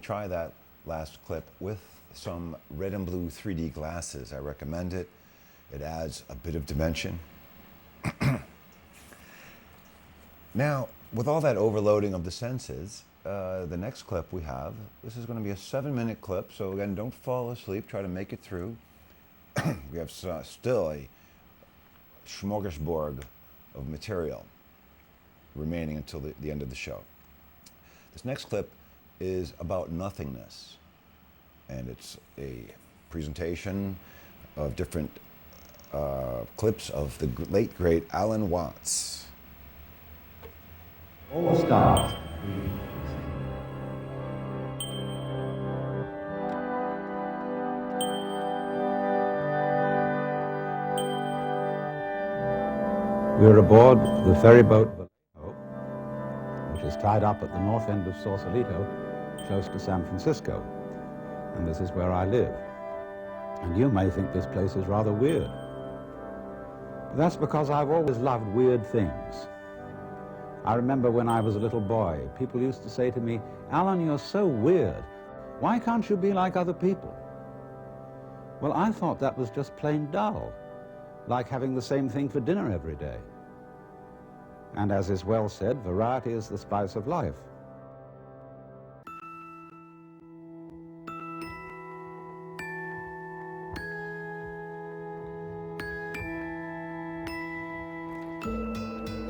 Try that last clip with some red and blue 3D glasses. I recommend it. It adds a bit of dimension. Now, with all that overloading of the senses, the next clip we have, this is going to be a 7-minute clip, so again, don't fall asleep, try to make it through. We have still a smorgasbord of material remaining until the end of the show. This next clip is about nothingness, and it's a presentation of different clips of the late great Alan Watts. All the stars. We're aboard the ferryboat Vallejo, which is tied up at the north end of Sausalito, close to San Francisco. And this is where I live. And you may think this place is rather weird. But that's because I've always loved weird things. I remember when I was a little boy, people used to say to me, "Alan, you're so weird. Why can't you be like other people?" Well, I thought that was just plain dull, like having the same thing for dinner every day. And as is well said, variety is the spice of life.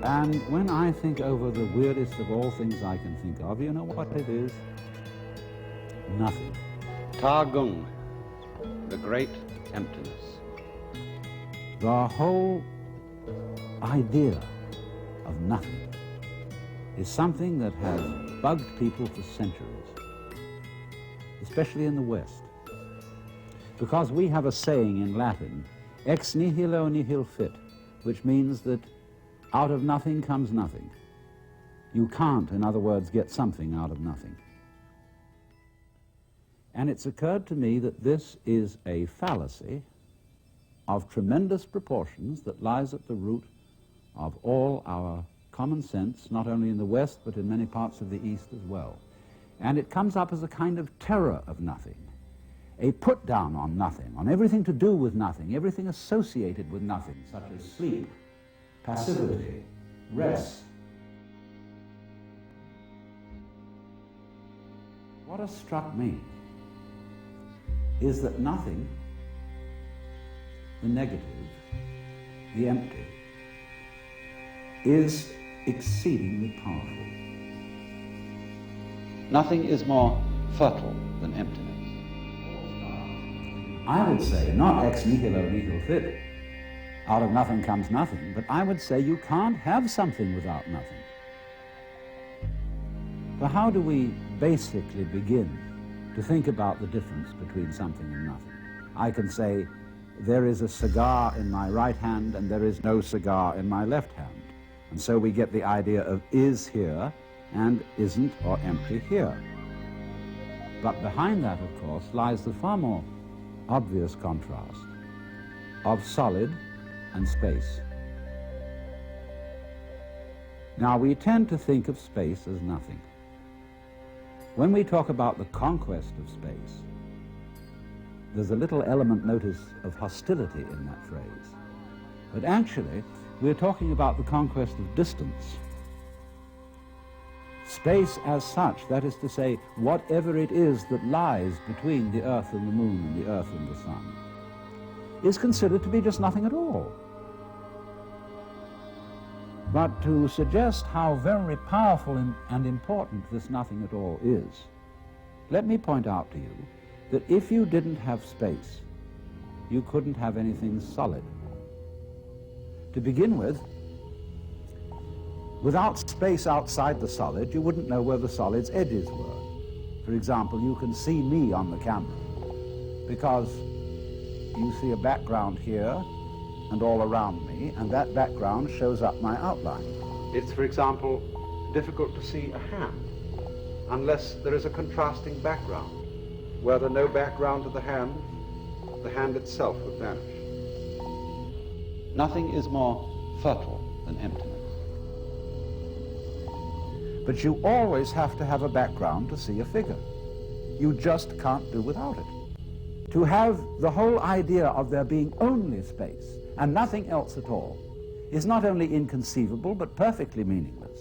And when I think over the weirdest of all things I can think of, you know what it is? Nothing. Tagung, the great emptiness. The whole idea of nothing is something that has bugged people for centuries, especially in the West. Because we have a saying in Latin, ex nihilo nihil fit, which means that out of nothing comes nothing. You can't, in other words, get something out of nothing. And it's occurred to me that this is a fallacy of tremendous proportions that lies at the root of all our common sense, not only in the West, but in many parts of the East as well. And it comes up as a kind of terror of nothing, a put down on nothing, on everything to do with nothing, everything associated with nothing, such as sleep, passivity, rest. What has struck me is that nothing, the negative, the empty, is exceedingly powerful. Nothing is more fertile than emptiness. I would say, not ex nihilo nihil fit, out of nothing comes nothing, but I would say you can't have something without nothing. So how do we basically begin to think about the difference between something and nothing? I can say, there is a cigar in my right hand and there is no cigar in my left hand. And so we get the idea of is here and isn't or empty here. But behind that, of course, lies the far more obvious contrast of solid and space. Now, we tend to think of space as nothing. When we talk about the conquest of space, there's a little element, notice, of hostility in that phrase. But actually, we're talking about the conquest of distance. Space as such, that is to say, whatever it is that lies between the Earth and the Moon and the Earth and the Sun, is considered to be just nothing at all. But to suggest how very powerful and important this nothing at all is, let me point out to you that if you didn't have space, you couldn't have anything solid. To begin with, without space outside the solid, you wouldn't know where the solid's edges were. For example, you can see me on the camera because you see a background here and all around me, and that background shows up my outline. It's, for example, difficult to see a hand unless there is a contrasting background. Were there no background to the hand itself would vanish. Nothing is more fertile than emptiness. But you always have to have a background to see a figure. you just can't do without it. To have the whole idea of there being only space and nothing else at all is not only inconceivable but perfectly meaningless,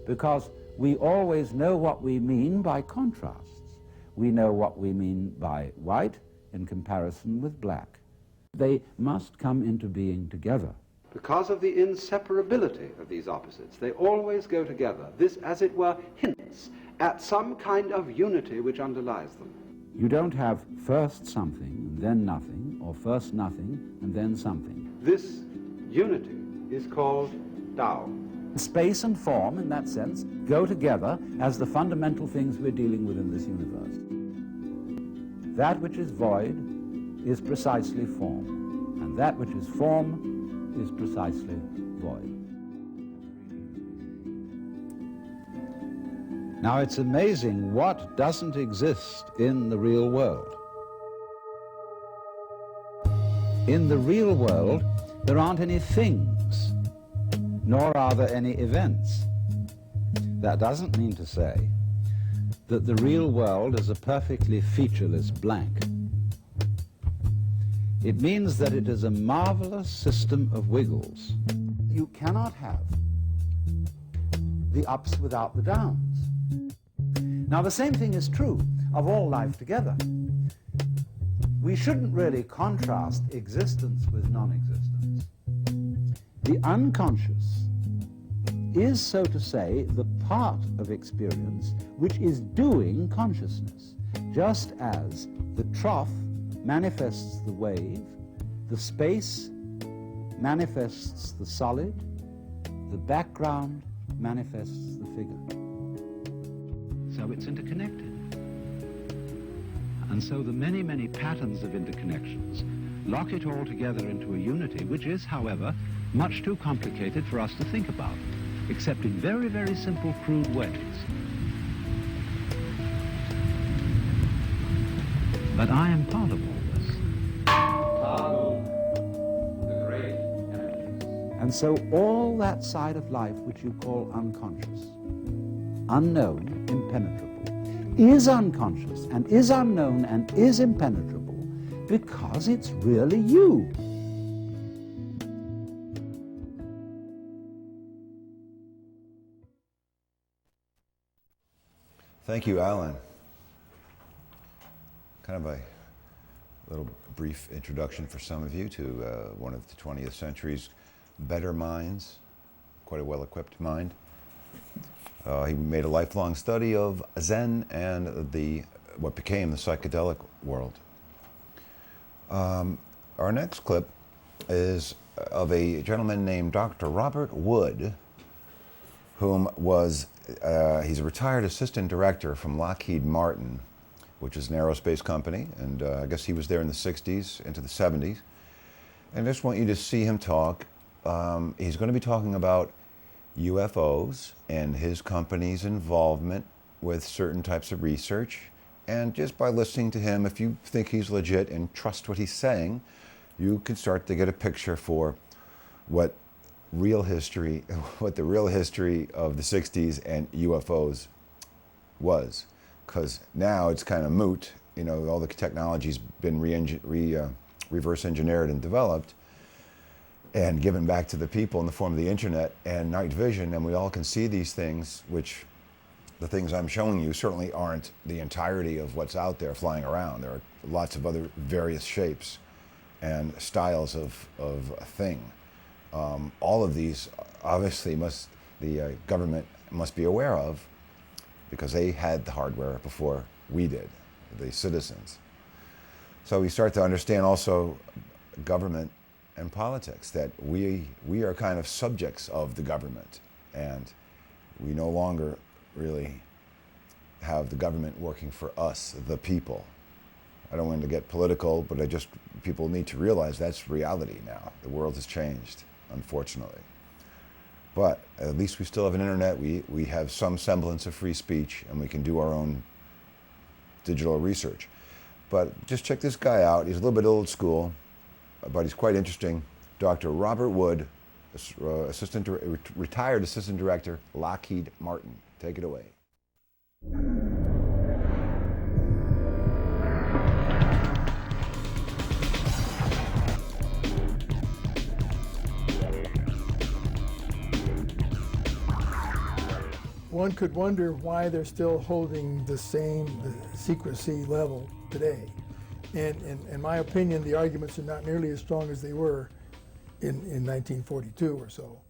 because we always know what we mean by contrasts. We know what we mean by white in comparison with black. They must come into being together. Because of the inseparability of these opposites, they always go together. This, as it were, hints at some kind of unity which underlies them. You don't have first something and then nothing, or first nothing and then something. This unity is called Tao. Space and form, in that sense, go together as the fundamental things we're dealing with in this universe. That which is void is precisely form, and that which is form is precisely void. Now, it's amazing what doesn't exist in the real world. In the real world, there aren't any things, nor are there any events. That doesn't mean to say that the real world is a perfectly featureless blank. It means that it is a marvelous system of wiggles. You cannot have the ups without the downs. Now, the same thing is true of all life together. We shouldn't really contrast existence with non-existence. The unconscious is, so to say, the part of experience which is doing consciousness, just as the trough manifests the wave, the space manifests the solid, the background manifests the figure. So it's interconnected. And so the many, many patterns of interconnections lock it all together into a unity, which is, however, much too complicated for us to think about, except in very, very simple, crude ways. But I am part of all this. The great energies. And so all that side of life which you call unconscious, unknown, impenetrable, is unconscious and is unknown and is impenetrable because it's really you. Thank you, Alan. Kind of a little brief introduction for some of you to one of the 20th century's better minds, quite a well-equipped mind. He made a lifelong study of Zen and what became the psychedelic world. Our next clip is of a gentleman named Dr. Robert Wood, whom was, he's a retired assistant director from Lockheed Martin, which is an aerospace company, and I guess he was there in the 60s into the 70s. And I just want you to see him talk. He's going to be talking about UFOs and his company's involvement with certain types of research. And just by listening to him, if you think he's legit and trust what he's saying, you can start to get a picture for what the real history of the 60s and UFOs was. Because now it's kind of moot. You know, all the technology's been reverse engineered and developed and given back to the people in the form of the internet and night vision, and we all can see these things, which the things I'm showing you certainly aren't the entirety of what's out there flying around. There are lots of other various shapes and styles of a thing. All of these obviously the government must be aware of, because they had the hardware before we did, the citizens. So we start to understand also government and politics, that we are kind of subjects of the government, and we no longer really have the government working for us, the people. I don't want to get political, but people need to realize that's reality now. The world has changed, unfortunately. But at least we still have an internet. We have some semblance of free speech, and we can do our own digital research. But just check this guy out. He's a little bit old school, but he's quite interesting. Dr. Robert Wood, retired assistant director, Lockheed Martin. Take it away. one could wonder why they're still holding the secrecy level today. And in my opinion, the arguments are not nearly as strong as they were in 1942 or so.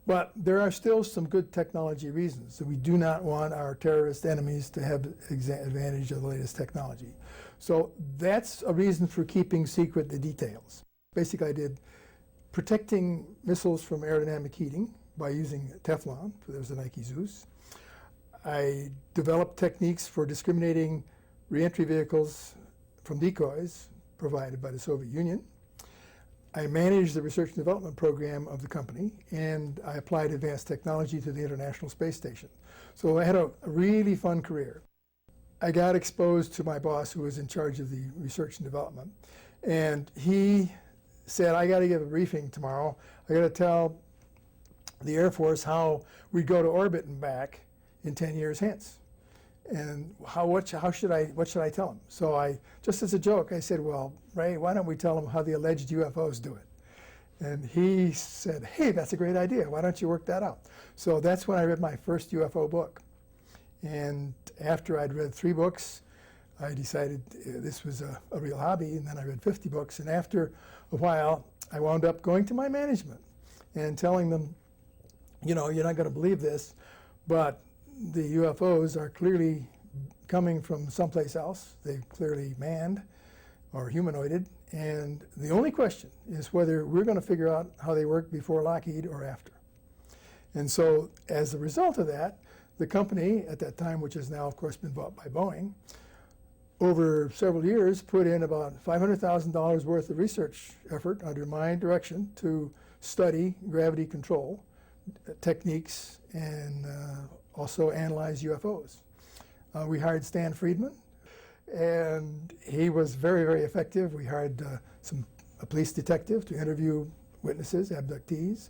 But there are still some good technology reasons that we do not want our terrorist enemies to have advantage of the latest technology. So that's a reason for keeping secret the details. Basically, I did protecting missiles from aerodynamic heating by using Teflon. There was the Nike Zeus. I developed techniques for discriminating reentry vehicles from decoys provided by the Soviet Union. I managed the research and development program of the company, and I applied advanced technology to the International Space Station. So I had a really fun career. I got exposed to my boss, who was in charge of the research and development, and he said, I got to give a briefing tomorrow. I got to tell the Air Force how we go to orbit and back in 10 years hence. And what should I tell them? So I, just as a joke, I said, well, Ray, why don't we tell them how the alleged UFOs do it? And he said, hey, that's a great idea. Why don't you work that out? So that's when I read my first UFO book. And after I'd read 3 books, I decided this was a real hobby, and then I read 50 books. And after a while, I wound up going to my management and telling them, you know, you're not going to believe this, but the UFOs are clearly coming from someplace else. They're clearly manned or humanoided. And the only question is whether we're going to figure out how they work before Lockheed or after. And so as a result of that, the company at that time, which has now, of course, been bought by Boeing, over several years put in about $500,000 worth of research effort under my direction to study gravity control techniques and also analyze UFOs. We hired Stan Friedman, and he was very, very effective. We hired a police detective to interview witnesses, abductees,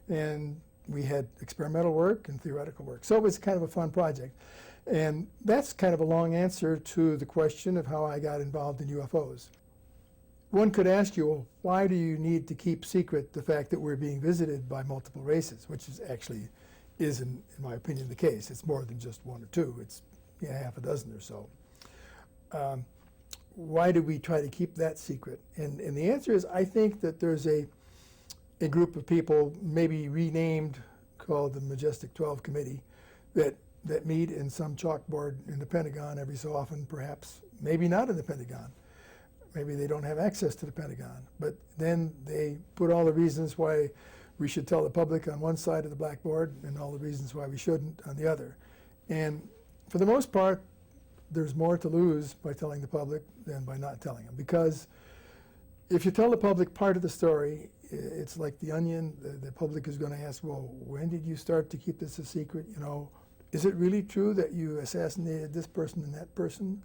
and we had experimental work and theoretical work. So it was kind of a fun project. And that's kind of a long answer to the question of how I got involved in UFOs. One could ask you, well, why do you need to keep secret the fact that we're being visited by multiple races, which is actually is, in my opinion, the case. It's more than just 1 or 2. It's half a dozen or so. Why do we try to keep that secret? And the answer is, I think that there's a group of people, maybe renamed, called the Majestic 12 Committee, that meet in some chalkboard in the Pentagon every so often, perhaps. Maybe not in the Pentagon. Maybe they don't have access to the Pentagon. But then they put all the reasons why we should tell the public on one side of the blackboard and all the reasons why we shouldn't on the other. And for the most part, there's more to lose by telling the public than by not telling them. Because if you tell the public part of the story, it's like the onion. The public is going to ask, well, when did you start to keep this a secret? You know, is it really true that you assassinated this person and that person?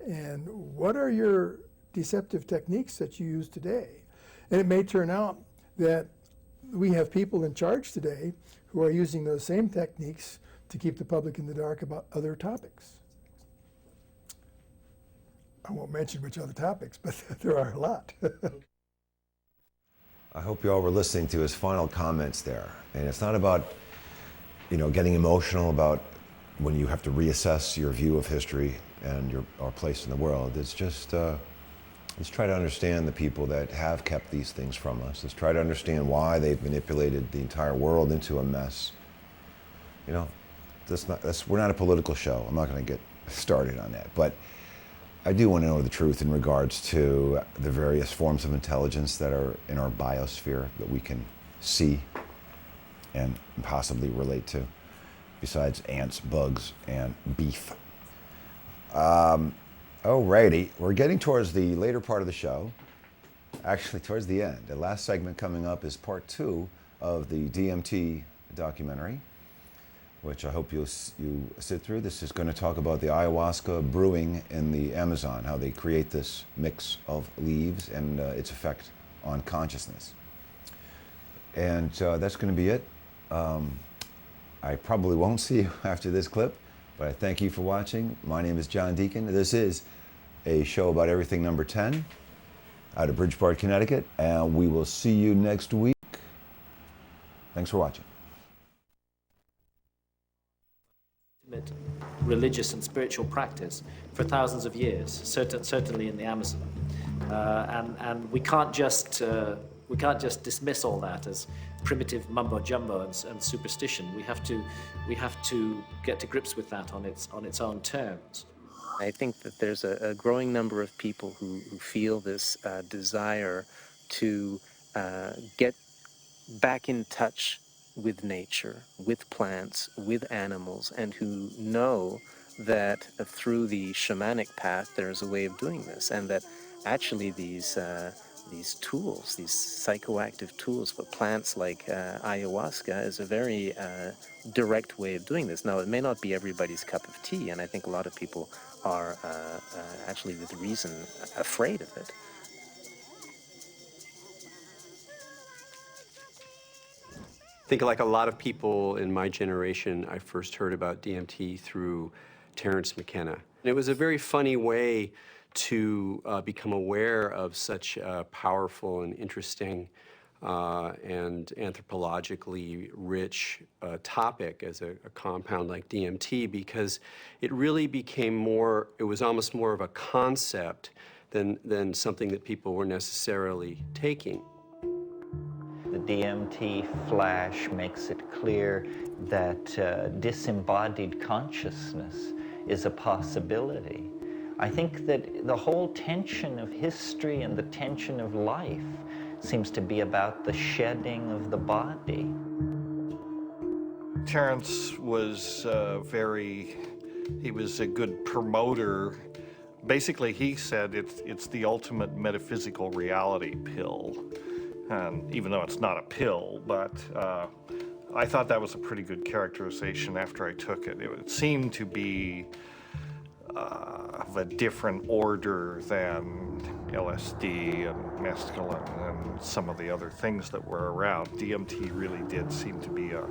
And what are your deceptive techniques that you use today? And it may turn out that we have people in charge today who are using those same techniques to keep the public in the dark about other topics. I won't mention which other topics, but there are a lot. I hope you all were listening to his final comments there. And it's not about, you know, getting emotional about when you have to reassess your view of history and our place in the world. It's just, let's try to understand the people that have kept these things from us. Let's try to understand why they've manipulated the entire world into a mess. You know, we're not a political show. I'm not going to get started on that. But I do want to know the truth in regards to the various forms of intelligence that are in our biosphere that we can see and possibly relate to, besides ants, bugs, and beef. Alrighty, we're getting towards the later part of the show, actually towards the end. The last segment coming up is part 2 of the DMT documentary, which I hope you sit through. This is going to talk about the ayahuasca brewing in the Amazon, how they create this mix of leaves and its effect on consciousness. And that's going to be it. I probably won't see you after this clip, but I thank you for watching. My name is John Deecken. This is a show about everything number 10 out of Bridgeport, Connecticut, and we will see you next week. Thanks for watching. valid religious and spiritual practice for thousands of years, certainly in the Amazon. And we can't just dismiss all that as primitive mumbo jumbo and superstition. We have to get to grips with that on its own terms. I think that there's a growing number of people who feel this desire to get back in touch with nature, with plants, with animals, and who know that through the shamanic path there's a way of doing this, and that actually these tools, these psychoactive tools for plants like ayahuasca is a very direct way of doing this. Now, it may not be everybody's cup of tea, and I think a lot of people are actually, with reason, afraid of it. I think like a lot of people in my generation, I first heard about DMT through Terence McKenna. It was a very funny way to become aware of such a powerful and interesting and anthropologically rich topic as a compound like DMT, because it really became more, it was almost more of a concept than something that people were necessarily taking. The DMT flash makes it clear that disembodied consciousness is a possibility. I think that the whole tension of history and the tension of life seems to be about the shedding of the body. Terence was he was a good promoter. Basically, he said it's the ultimate metaphysical reality pill. And even though it's not a pill, but I thought that was a pretty good characterization after I took it. It seemed to be of a different order than LSD and mescaline and some of the other things that were around. DMT really did seem to be a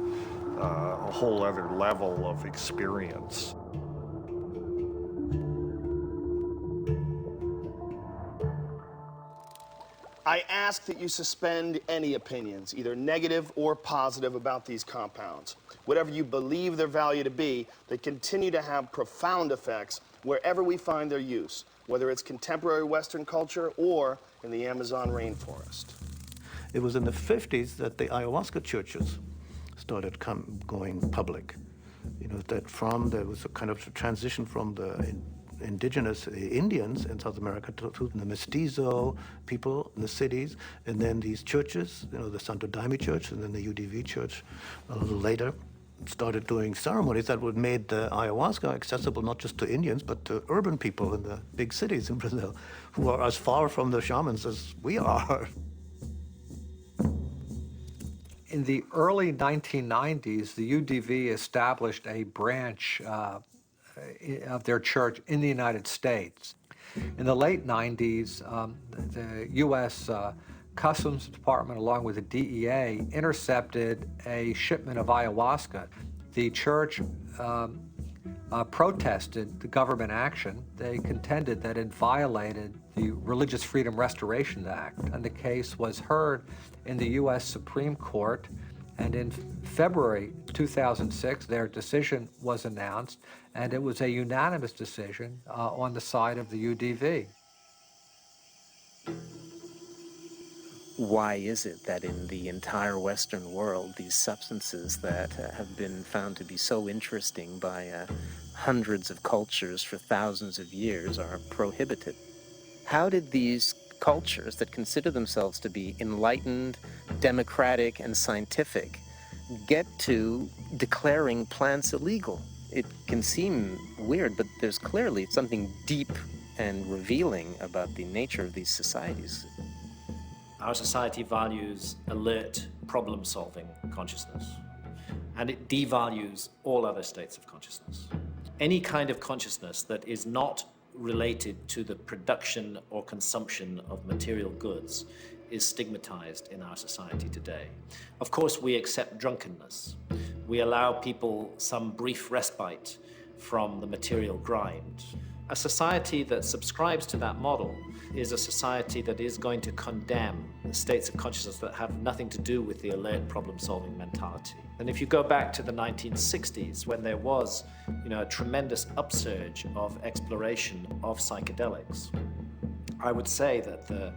whole other level of experience. I ask that you suspend any opinions, either negative or positive, about these compounds. Whatever you believe their value to be, they continue to have profound effects wherever we find their use, whether it's contemporary Western culture or in the Amazon rainforest. It was in the 50s that the ayahuasca churches started going public. You know, there was a kind of transition from the indigenous Indians in South America to the mestizo people in the cities, and then these churches, you know, the Santo Daime Church and then the UDV Church a little later, started doing ceremonies that would made the ayahuasca accessible not just to Indians, but to urban people in the big cities in Brazil, who are as far from the shamans as we are. In the early 1990s, the UDV established a branch of their church in the United States. In the late 90s, the U.S. Customs Department, along with the DEA, intercepted a shipment of ayahuasca. The church protested the government action. They contended that it violated the Religious Freedom Restoration Act, and the case was heard in the U.S. Supreme Court. And in February 2006, their decision was announced, and it was a unanimous decision on the side of the UDV. Why is it that in the entire Western world, these substances that have been found to be so interesting by hundreds of cultures for thousands of years are prohibited? How did these cultures that consider themselves to be enlightened, democratic, and scientific get to declaring plants illegal? It can seem weird, but there's clearly something deep and revealing about the nature of these societies. Our society values alert, problem-solving consciousness, and it devalues all other states of consciousness. Any kind of consciousness that is not related to the production or consumption of material goods is stigmatized in our society today. Of course, we accept drunkenness. We allow people some brief respite from the material grind. A society that subscribes to that model is a society that is going to condemn states of consciousness that have nothing to do with the alert problem-solving mentality. And if you go back to the 1960s, when there was, a tremendous upsurge of exploration of psychedelics, I would say that the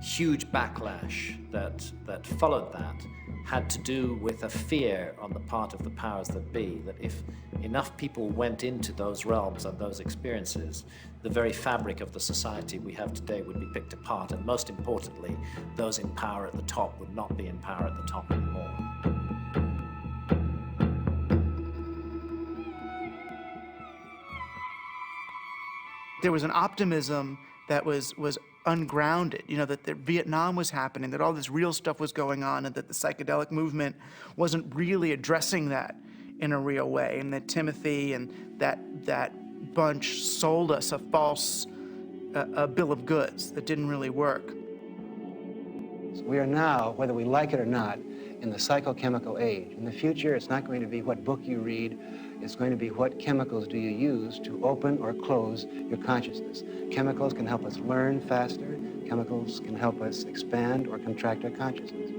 huge backlash that followed that had to do with a fear on the part of the powers that be, that if enough people went into those realms and those experiences, the very fabric of the society we have today would be picked apart, and most importantly, those in power at the top would not be in power at the top anymore. There was an optimism that was ungrounded, that Vietnam was happening, that all this real stuff was going on, and that the psychedelic movement wasn't really addressing that in a real way, and that Timothy and that bunch sold us a false bill of goods that didn't really work. We are now, whether we like it or not, in the psychochemical age. In the future, it's not going to be what book you read, it's going to be what chemicals do you use to open or close your consciousness. Chemicals can help us learn faster. Chemicals can help us expand or contract our consciousness.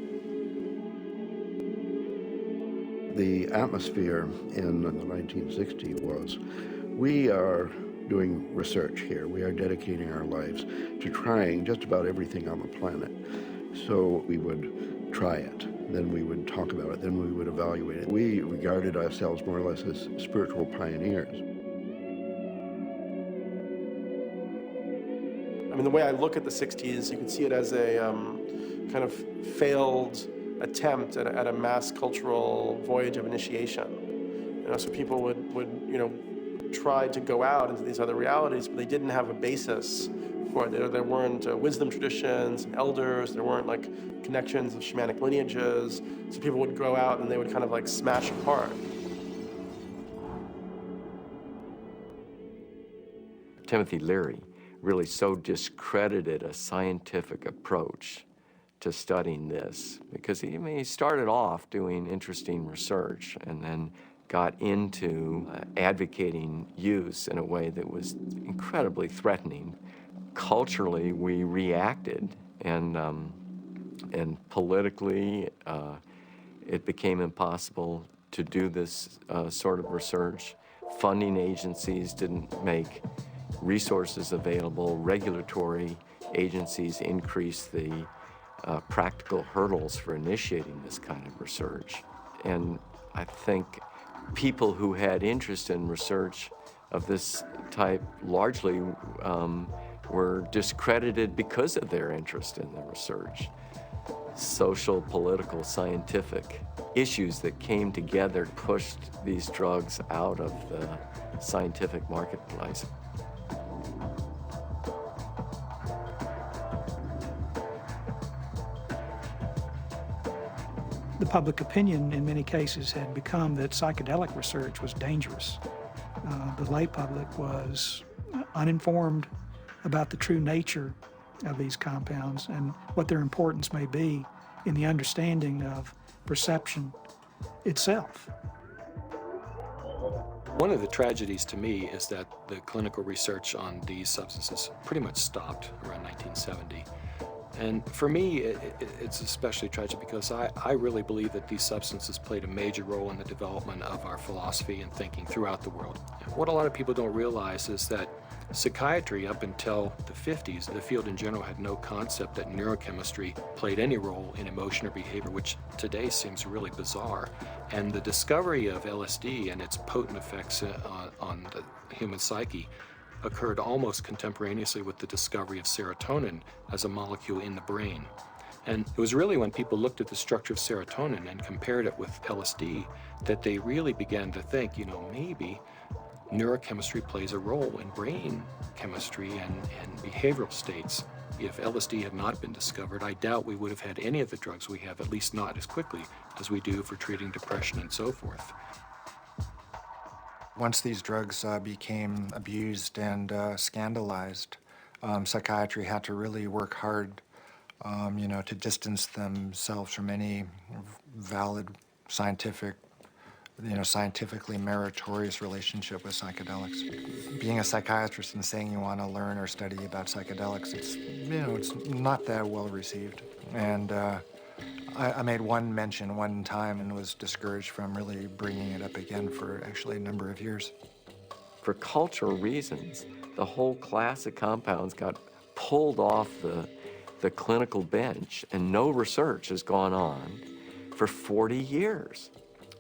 The atmosphere in the 1960s was, we are doing research here. We are dedicating our lives to trying just about everything on the planet. So we would try it, then we would talk about it, then we would evaluate it. We regarded ourselves more or less as spiritual pioneers. I mean, the way I look at the 60s, you can see it as a kind of failed attempt at a mass cultural voyage of initiation. So people would try to go out into these other realities, but they didn't have a basis for it. There weren't wisdom traditions and elders. There weren't connections of shamanic lineages. So people would go out and they would kind of smash apart. Timothy Leary really so discredited a scientific approach to studying this, because he started off doing interesting research and then got into advocating use in a way that was incredibly threatening. Culturally, we reacted, and politically, it became impossible to do this sort of research. Funding agencies didn't make resources available. Regulatory agencies increased the practical hurdles for initiating this kind of research. And I think people who had interest in research of this type largely were discredited because of their interest in the research. Social, political, scientific issues that came together pushed these drugs out of the scientific marketplace. The public opinion in many cases had become that psychedelic research was dangerous. The lay public was uninformed about the true nature of these compounds and what their importance may be in the understanding of perception itself. One of the tragedies to me is that the clinical research on these substances pretty much stopped around 1970. And for me, it's especially tragic because I really believe that these substances played a major role in the development of our philosophy and thinking throughout the world. What a lot of people don't realize is that psychiatry, up until the 50s, the field in general had no concept that neurochemistry played any role in emotion or behavior, which today seems really bizarre. And the discovery of LSD and its potent effects on the human psyche occurred almost contemporaneously with the discovery of serotonin as a molecule in the brain. And it was really when people looked at the structure of serotonin and compared it with LSD that they really began to think, maybe neurochemistry plays a role in brain chemistry and behavioral states. If LSD had not been discovered, I doubt we would have had any of the drugs we have, at least not as quickly as we do for treating depression and so forth. Once these drugs became abused and scandalized, psychiatry had to really work hard, to distance themselves from any valid scientific scientifically meritorious relationship with psychedelics. Being a psychiatrist and saying you want to learn or study about psychedelics, it's not that well received. And I made one mention one time and was discouraged from really bringing it up again for actually a number of years. For cultural reasons, the whole class of compounds got pulled off the clinical bench, and no research has gone on for 40 years.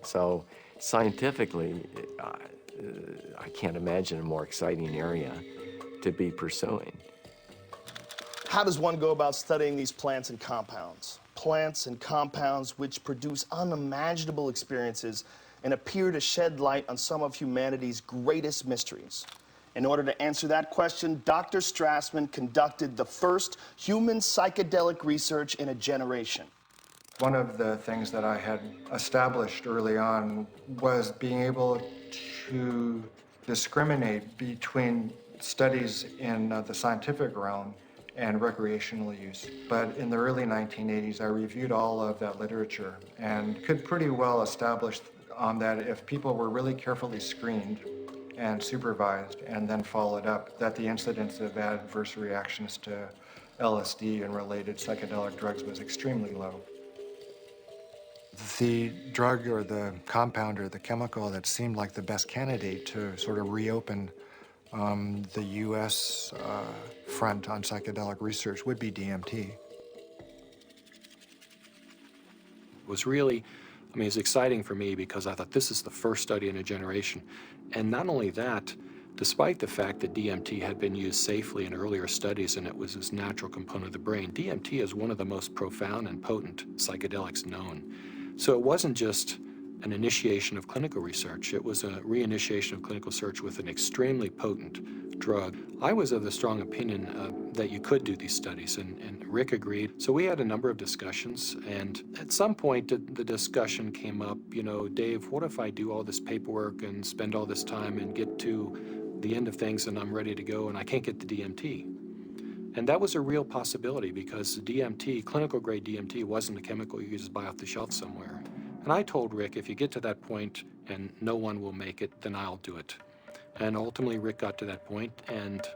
So scientifically, I can't imagine a more exciting area to be pursuing. How does one go about studying these plants and compounds? Plants and compounds which produce unimaginable experiences and appear to shed light on some of humanity's greatest mysteries. In order to answer that question, Dr. Strassman conducted the first human psychedelic research in a generation. One of the things that I had established early on was being able to discriminate between studies in the scientific realm and recreational use. But in the early 1980s, I reviewed all of that literature and could pretty well establish that if people were really carefully screened and supervised and then followed up, that the incidence of adverse reactions to LSD and related psychedelic drugs was extremely low. The drug or the compound or the chemical that seemed like the best candidate to sort of reopen the U.S. Front on psychedelic research would be DMT. It was really, it's exciting for me because I thought this is the first study in a generation. And not only that, despite the fact that DMT had been used safely in earlier studies and it was this natural component of the brain, DMT is one of the most profound and potent psychedelics known. So it wasn't just an initiation of clinical research, it was a reinitiation of clinical research with an extremely potent drug. I was of the strong opinion that you could do these studies, and Rick agreed. So we had a number of discussions, and at some point the discussion came up, Dave, what if I do all this paperwork and spend all this time and get to the end of things and I'm ready to go and I can't get the DMT? And that was a real possibility because DMT, clinical grade DMT, wasn't a chemical you could just buy off the shelf somewhere. And I told Rick, if you get to that point and no one will make it, then I'll do it. And ultimately, Rick got to that point, and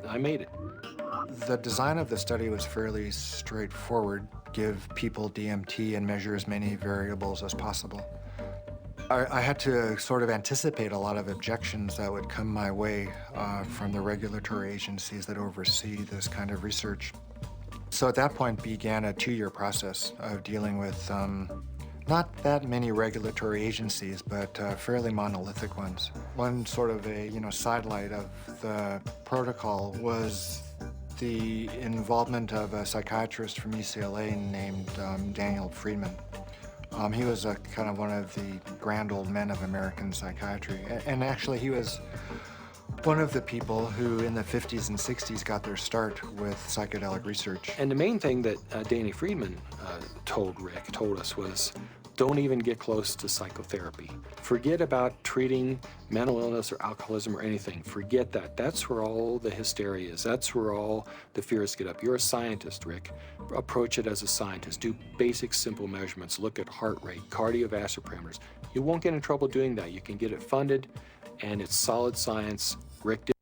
I made it. The design of the study was fairly straightforward. Give people DMT and measure as many variables as possible. I had to sort of anticipate a lot of objections that would come my way from the regulatory agencies that oversee this kind of research. So at that point began a 2-year process of dealing with not that many regulatory agencies, but fairly monolithic ones. One sort of a sidelight of the protocol was the involvement of a psychiatrist from UCLA named Daniel Friedman. He was kind of one of the grand old men of American psychiatry, and actually he was one of the people who in the 50s and 60s got their start with psychedelic research. And the main thing that Danny Friedman told us was, don't even get close to psychotherapy. Forget about treating mental illness or alcoholism or anything. Forget that. That's where all the hysteria is. That's where all the fears get up. You're a scientist, Rick. Approach it as a scientist. Do basic, simple measurements. Look at heart rate, cardiovascular parameters. You won't get in trouble doing that. You can get it funded, and it's solid science. Rick did